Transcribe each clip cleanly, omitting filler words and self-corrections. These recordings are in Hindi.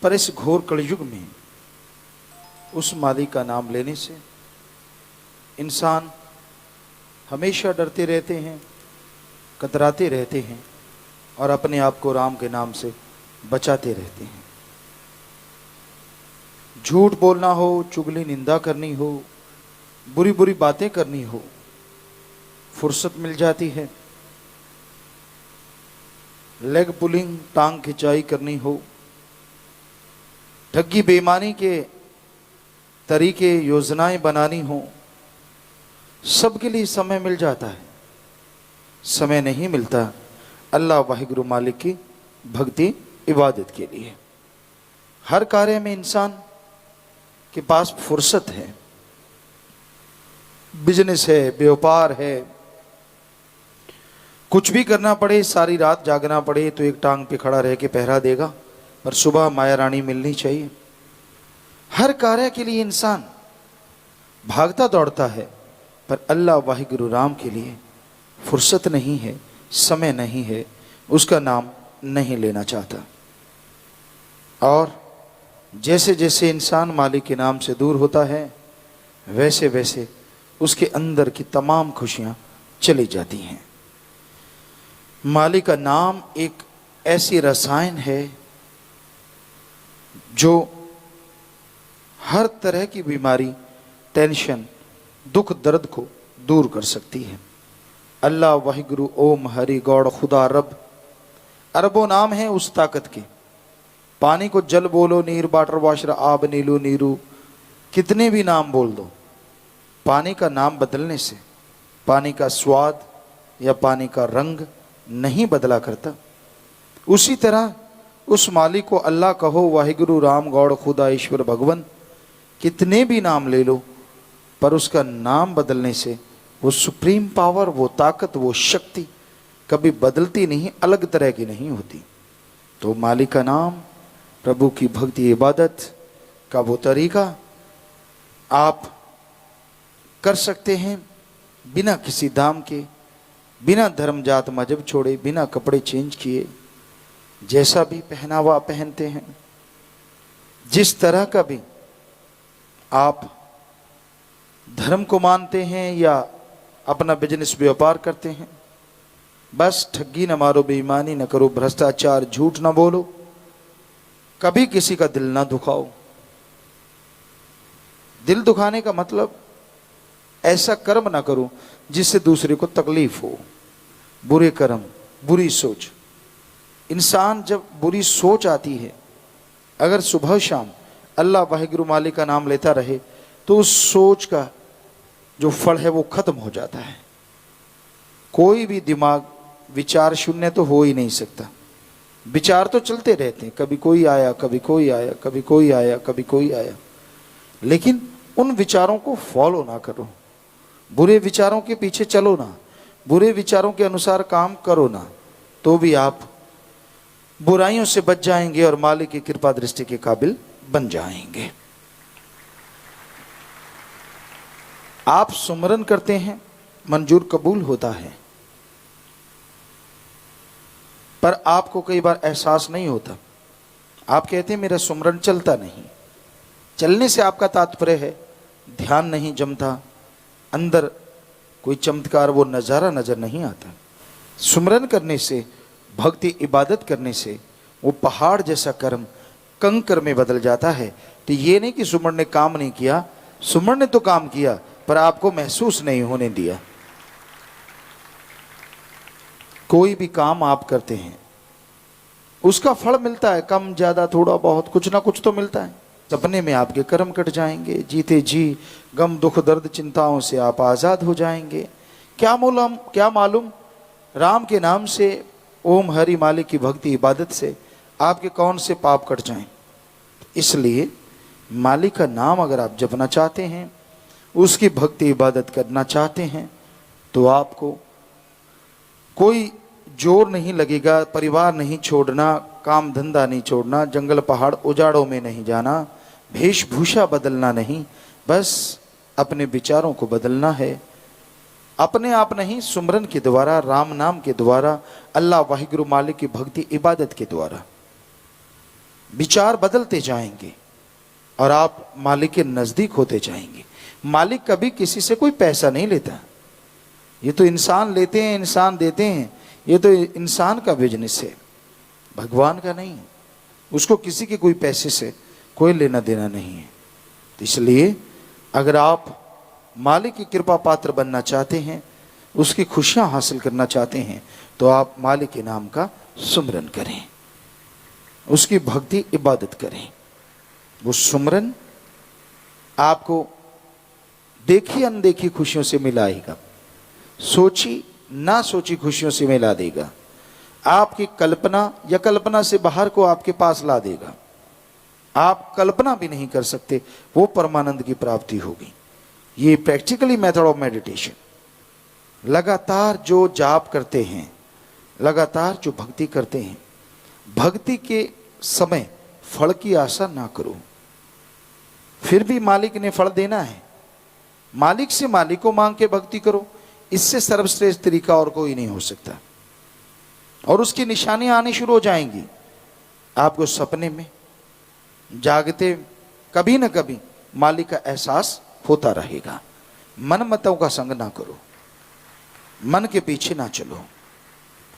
पर इस घोर कलयुग में उस मालिक का नाम लेने से इंसान हमेशा डरते रहते हैं, कतराते रहते हैं और अपने आप को राम के नाम से बचाते रहते हैं। झूठ बोलना हो, चुगली निंदा करनी हो, बुरी बुरी बातें करनी हो, फुर्सत मिल जाती है। लेग पुलिंग, टांग खिंचाई करनी हो, ठगी बेईमानी के तरीके, योजनाएं बनानी हो, सबके लिए समय मिल जाता है। समय नहीं मिलता अल्लाह वाहिगुरु मालिक की भक्ति इबादत के लिए। हर कार्य में इंसान के पास फुर्सत है, बिजनेस है, व्यापार है, कुछ भी करना पड़े, सारी रात जागना पड़े तो एक टांग पे खड़ा रह के पहरा देगा, पर सुबह माया रानी मिलनी चाहिए। हर कार्य के लिए इंसान भागता दौड़ता है, पर अल्लाह वाहिगुरु राम के लिए फुर्सत नहीं है, समय नहीं है, उसका नाम नहीं लेना चाहता। और जैसे जैसे इंसान मालिक के नाम से दूर होता है, वैसे वैसे उसके अंदर की तमाम खुशियां चली जाती हैं। मालिक का नाम एक ऐसी रसायन है जो हर तरह की बीमारी, टेंशन, दुख दर्द को दूर कर सकती है। अल्लाह वाहिगुरु ओम हरि गौड़ खुदा रब, अरबों नाम है उस ताकत के। पानी को जल बोलो, नीर वाटर वाशर आब नीलू नीरू, कितने भी नाम बोल दो, पानी का नाम बदलने से पानी का स्वाद या पानी का रंग नहीं बदला करता। उसी तरह उस मालिक को अल्लाह कहो, वाहिगुरु राम गौड़ खुदा ईश्वर भगवान, कितने भी नाम ले लो, पर उसका नाम बदलने से वो सुप्रीम पावर, वो ताकत, वो शक्ति कभी बदलती नहीं, अलग तरह की नहीं होती। तो मालिक का नाम, प्रभु की भक्ति इबादत का वो तरीका आप कर सकते हैं बिना किसी दाम के, बिना धर्म जात मजहब छोड़े, बिना कपड़े चेंज किए, जैसा भी पहनावा पहनते हैं, जिस तरह का भी आप धर्म को मानते हैं या अपना बिजनेस व्यापार करते हैं, बस ठगी न मारो, बेईमानी न करो, भ्रष्टाचार, झूठ न बोलो, कभी किसी का दिल ना दुखाओ। दिल दुखाने का मतलब ऐसा कर्म ना करो जिससे दूसरे को तकलीफ हो। बुरे कर्म, बुरी सोच, इंसान जब बुरी सोच आती है, अगर सुबह शाम अल्लाह वाहिगुरु मालिक का नाम लेता रहे तो उस सोच का जो फल है वो खत्म हो जाता है। कोई भी दिमाग विचार शून्य तो हो ही नहीं सकता। विचार तो चलते रहते हैं, कभी कोई आया, कभी कोई आया, कभी कोई आया, कभी कोई आया, लेकिन उन विचारों को फॉलो ना करो, बुरे विचारों के पीछे चलो ना, बुरे विचारों के अनुसार काम करो ना, तो भी आप बुराइयों से बच जाएंगे और मालिक की कृपा दृष्टि के काबिल बन जाएंगे। आप सुमरन करते हैं, मंजूर कबूल होता है, पर आपको कई बार एहसास नहीं होता। आप कहते हैं मेरा सुमरन चलता नहीं। चलने से आपका तात्पर्य है ध्यान नहीं जमता, अंदर कोई चमत्कार, वो नज़ारा नजर नहीं आता। सुमरन करने से, भक्ति इबादत करने से वो पहाड़ जैसा कर्म कंकर में बदल जाता है। तो ये नहीं कि सुमरन ने काम नहीं किया, सुमरन ने तो काम किया पर आपको महसूस नहीं होने दिया। कोई भी काम आप करते हैं उसका फल मिलता है, कम ज्यादा थोड़ा बहुत कुछ ना कुछ तो मिलता है। सपने में आपके कर्म कट जाएंगे, जीते जी गम दुख दर्द चिंताओं से आप आज़ाद हो जाएंगे। क्या मालूम राम के नाम से, ओम हरि मालिक की भक्ति इबादत से आपके कौन से पाप कट जाएं। इसलिए मालिक का नाम अगर आप जपना चाहते हैं, उसकी भक्ति इबादत करना चाहते हैं, तो आपको कोई जोर नहीं लगेगा। परिवार नहीं छोड़ना, काम धंधा नहीं छोड़ना, जंगल पहाड़ उजाड़ों में नहीं जाना, वेशभूषा बदलना नहीं, बस अपने विचारों को बदलना है। अपने आप नहीं, सुमरन के द्वारा, राम नाम के द्वारा, अल्लाह वाहिगुरु मालिक की भक्ति इबादत के द्वारा। विचार बदलते जाएंगे और आप मालिक के नजदीक होते जाएंगे। मालिक कभी किसी से कोई पैसा नहीं लेता। ये तो इंसान लेते हैं, इंसान देते हैं। ये तो इंसान का बिजनेस है, भगवान का नहीं। उसको किसी के कोई पैसे से कोई लेना देना नहीं है। तो इसलिए अगर आप मालिक की कृपा पात्र बनना चाहते हैं, उसकी खुशियां हासिल करना चाहते हैं, तो आप मालिक के नाम का सुमरन करें, उसकी भक्ति इबादत करें। वो सुमरन आपको देखी अनदेखी खुशियों से मिलाएगा, सोची ना सोची खुशियों से मिला देगा, आपकी कल्पना या कल्पना से बाहर को आपके पास ला देगा। आप कल्पना भी नहीं कर सकते वो परमानंद की प्राप्ति होगी। ये प्रैक्टिकली मेथड ऑफ मेडिटेशन। लगातार जो जाप करते हैं, लगातार जो भक्ति करते हैं, भक्ति के समय फल की आशा ना करो। फिर भी मालिक ने फल देना है, मालिक से मालिक को मांग के भक्ति करो। इससे सर्वश्रेष्ठ तरीका और कोई नहीं हो सकता। और उसकी निशानियां आनी शुरू हो जाएंगी आपको सपने में, जागते कभी ना कभी मालिक का एहसास होता रहेगा। मन मतों का संग ना करो, मन के पीछे ना चलो।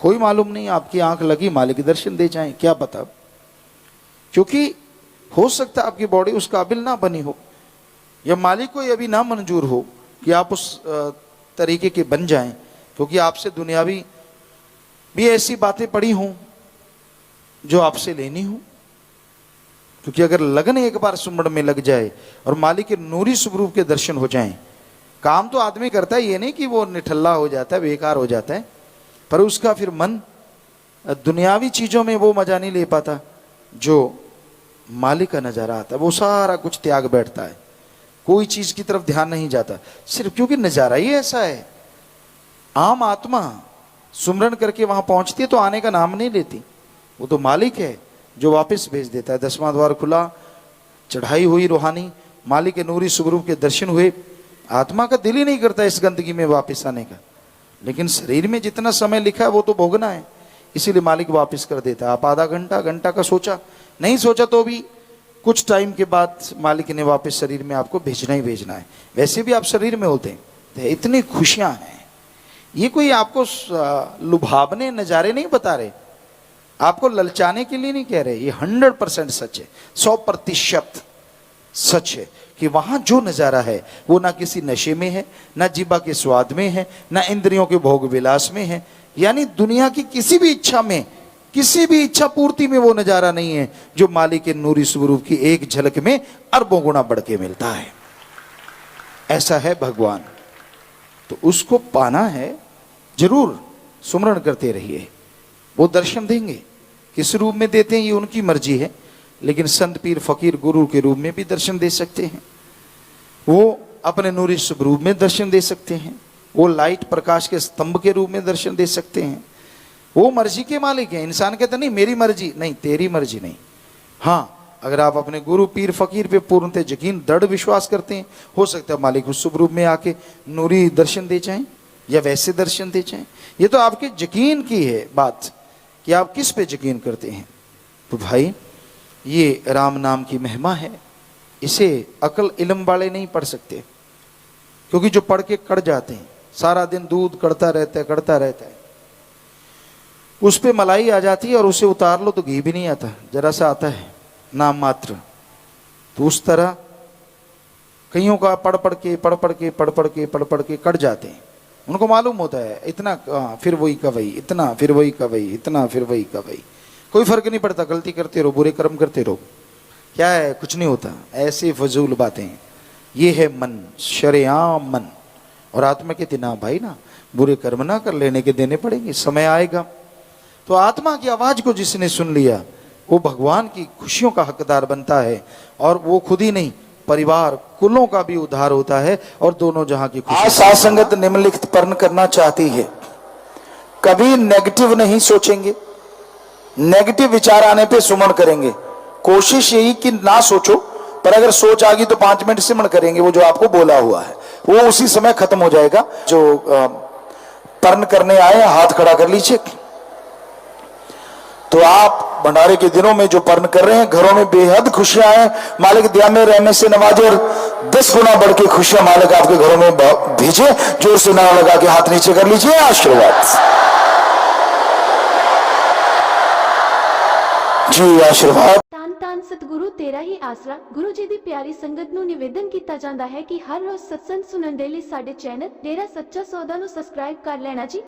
कोई मालूम नहीं, आपकी आंख लगी मालिक दर्शन दे जाए, क्या पता। क्योंकि हो सकता है आपकी बॉडी उस काबिल ना बनी हो, या मालिक को यह भी ना मंजूर हो कि आप उस तरीके के बन जाएं, क्योंकि आपसे दुनियावी भी ऐसी बातें पड़ी हों जो आपसे लेनी हो। क्योंकि अगर लगन एक बार सुमरन में लग जाए और मालिक के नूरी स्वरूप के दर्शन हो जाएं, काम तो आदमी करता है, ये नहीं कि वो निठल्ला हो जाता है, बेकार हो जाता है, पर उसका फिर मन दुनियावी चीजों में वो मजा नहीं ले पाता जो मालिक का नजारा आता है। वो सारा कुछ त्याग बैठता है, कोई चीज की तरफ ध्यान नहीं जाता, सिर्फ क्योंकि नजारा ही ऐसा है। आम आत्मा सुमरन करके वहां पहुंचती है तो आने का नाम नहीं लेती। वो तो मालिक है जो वापस भेज देता है। 10वां द्वार खुला, चढ़ाई हुई रूहानी, मालिक के नूरी स्वरूप के दर्शन हुए, आत्मा का दिल ही नहीं करता इस गंदगी में वापस आने का। लेकिन शरीर में जितना समय लिखा है वो तो भोगना है, इसीलिए मालिक वापस कर देता है। आप आधा घंटा घंटा का सोचा, नहीं सोचा तो भी कुछ टाइम के बाद मालिक ने वापस शरीर में आपको भेजना ही भेजना है। वैसे भी आप शरीर में होते हैं, तो इतनी खुशियां हैं। ये कोई आपको लुभावने नजारे नहीं बता रहे, आपको ललचाने के लिए नहीं कह रहे। ये 100% सच है, 100% सच है कि वहां जो नजारा है वो ना किसी नशे में है, ना जीवा के स्वाद में है, ना इंद्रियों के भोग विलास में है। यानी दुनिया की किसी भी इच्छा में, किसी भी इच्छा पूर्ति में वो नजारा नहीं है जो मालिक के नूरी स्वरूप की एक झलक में अरबों गुना बढ़ के मिलता है। ऐसा है भगवान, तो उसको पाना है, जरूर सुमरन करते रहिए, वो दर्शन देंगे। किस रूप में देते हैं ये उनकी मर्जी है, लेकिन संत पीर फकीर गुरु के रूप में भी दर्शन दे सकते हैं, वो अपने नूरी स्वरूप में दर्शन दे सकते हैं, वो लाइट प्रकाश के स्तंभ के रूप में दर्शन दे सकते हैं। वो मर्जी के मालिक हैं। इंसान कहता नहीं मेरी मर्जी, नहीं तेरी मर्जी नहीं। हाँ, अगर आप अपने गुरु पीर फकीर पे पूर्णतः यकीन दृढ़ विश्वास करते हैं, हो सकता है मालिक उस स्वरूप में आके नूरी दर्शन दे जाएं या वैसे दर्शन दे जाएं। ये तो आपके यकीन की है बात कि आप किस पे यकीन करते हैं। तो भाई ये राम नाम की महिमा है, इसे अकल इल्म वाले नहीं पढ़ सकते, क्योंकि जो पढ़ के कड़ जाते हैं, सारा दिन दूध कड़ता रहता है, उस पे मलाई आ जाती है और उसे उतार लो तो घी भी नहीं आता, जरा सा आता है नाम मात्र। तो उस तरह कईयों का पढ़ पढ़ के कट जाते हैं। उनको मालूम होता है इतना फिर वही कवई, इतना फिर वही कवई, इतना फिर वही कवई, कोई फर्क नहीं पड़ता, गलती करते रहो, बुरे कर्म करते रहो, क्या है, कुछ नहीं होता। ऐसी फजूल बातें। ये है मन, शरेआम मन। और आत्मा कहती ना भाई ना, बुरे कर्म ना कर, लेने के देने पड़ेंगे, समय आएगा। तो आत्मा की आवाज को जिसने सुन लिया वो भगवान की खुशियों का हकदार बनता है, और वो खुद ही नहीं, परिवार कुलों का भी उद्धार होता है, और दोनों जहां की खुशी। साध संगत निम्नलिखित पर्ण करना चाहती है, कभी नेगेटिव नहीं सोचेंगे, नेगेटिव विचार आने पे सुमन करेंगे। कोशिश यही कि ना सोचो, पर अगर सोच आ गई तो 5 मिनट सिमरण करेंगे, वो जो आपको बोला हुआ है वो उसी समय खत्म हो जाएगा। जो पर्ण करने आए हाथ खड़ा कर लीजिए। तो तो आप भंडारे के दिनों में जो पर्न कर रहे हैं, घरों में बेहद खुशियां हैं। मालिक दिया में रहने से नवाजे और 10 गुना बढ़ के खुशियां मालिक आपके घरों में भेजे। जोर से नारा लगा के हाथ नीचे कर लीजिए, आशीर्वाद जी, आशीर्वाद। ਧੰਨ ਸਤਿਗੁਰੂ ਤੇਰਾ ਹੀ ਆਸਰਾ। ਗੁਰੂ ਜੀ ਦੀ ਪਿਆਰੀ ਸੰਗਤ ਨੂੰ ਨਿਵੇਦਨ ਕੀਤਾ ਜਾਂਦਾ ਹੈ ਕਿ ਹਰ ਰੋਜ਼ ਸਤਸੰਗ ਸੁਣਨ ਦੇ ਲਈ ਸਾਡੇ ਚੈਨਲ ਡੇਰਾ ਸੱਚਾ ਸੌਦਾ ਨੂੰ ਸਬਸਕ੍ਰਾਈਬ ਕਰ ਲੈਣਾ ਜੀ।